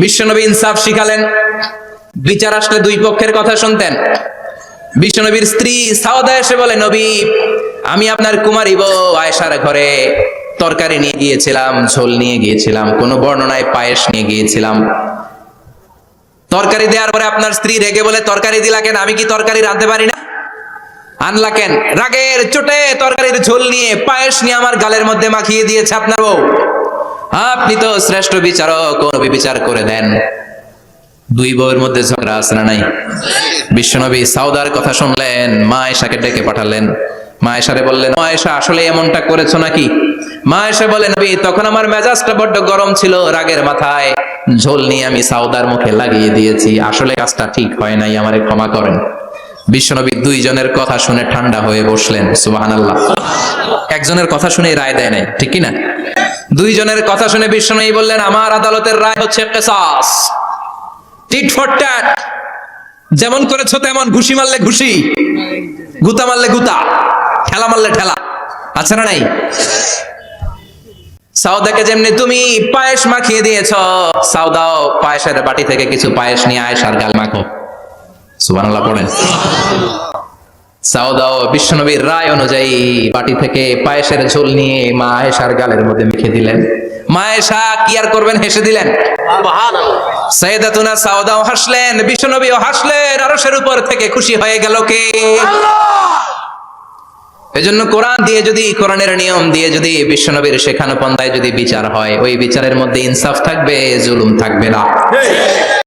বিশ্বনবী ইনসাফ শিখালেন। বিচার আসলে দুই পক্ষের কথা শুনতেন। বিশ্বনবীর স্ত্রী সাওদা এসে বলে, নবী, আমি আপনার কুমারী বউ আয়েশার ঘরে তরকারি নিয়ে গিয়েছিলাম, ঝোল নিয়ে গিয়েছিলাম, কোন বর্ণনায় পায়েস নিয়ে গিয়েছিলাম। তরকারি দেওয়ার পরে আপনার স্ত্রী রেগে বলে, তরকারি দিলা কেন? আমি কি তরকারি রাঁধতে পারি না? আনলা কেন? রাগের চোটে তরকারির ঝোল নিয়ে পায়েস নিয়ে আমার গালের মধ্যে মাখিয়ে দিয়েছে আপনার বউ। আপনি তো শ্রেষ্ঠ বিচারক, নবী বিচার করে দেন। দুই বউয়ের মধ্যে ঝগড়া আছে না নাই? বিশ্বনবী সাউদার কথা শুনলেন, মা আয়েশাকে ডেকে পাঠালেন। মা আয়েশারে বললেন, মা আয়েশা, আসলে এমনটা করেছো নাকি? মা আয়েশা বলেন, নবী, তখন আমার মেজাজটা বড্ড গরম ছিল, রাগের মাথায় ঝোল নিয়ে আমি সাউদার মুখে লাগিয়ে দিয়েছি। আসলে কাজটা ঠিক হয় নাই, আমারে ক্ষমা করেন। বিশ্বনবী দুইজনের কথা শুনে ঠান্ডা হয়ে বসলেন। সুবহানাল্লাহ। একজনের কথা শুনে রায় দেয় নাই, ঠিক কি না? দুইজনের কথা শুনে বিশ্বনবী বললেন, আমার আদালতের রায় হচ্ছে কিসাস, টিট ফর ট্যাট। যেমন করেছো তেমন, ঘুষি মারলে ঘুষি, গুতা মারলে গুতা, ঠেলা মারলে ঠেলা। আছে না নাই? সাউদাকে যেমনি তুমি পায়েস মাখিয়ে দিয়েছ, সাউদাও পায়েসের বাটি থেকে কিছু পায়েস নিয়ে আয়েশার গাল মাখো। সুবহানাল্লাহ পড়েন। সাউদাও বিশ্বনবীর রায় অনুযায়ী বাটি থেকে পায়েসের ঝোল নিয়ে মা আয়েশার গালের মধ্যে মেখে দিলেন। মা আয়েশা কি আর করবেন, হেসে দিলেন। সাইয়েদাতুনা সাউদাও হাসলেন, বিশ্বনবীও হাসলেন। আরশের উপর থেকে খুশি হয়ে গেল কে? এজন্য কোরআন দিয়ে যদি, কোরআনের নিয়ম দিয়ে যদি, বিশ্বনবীর শেখানো পন্থায় যদি বিচার হয়, ওই বিচারের মধ্যে ইনসাফ থাকবে, জুলুম থাকবে না।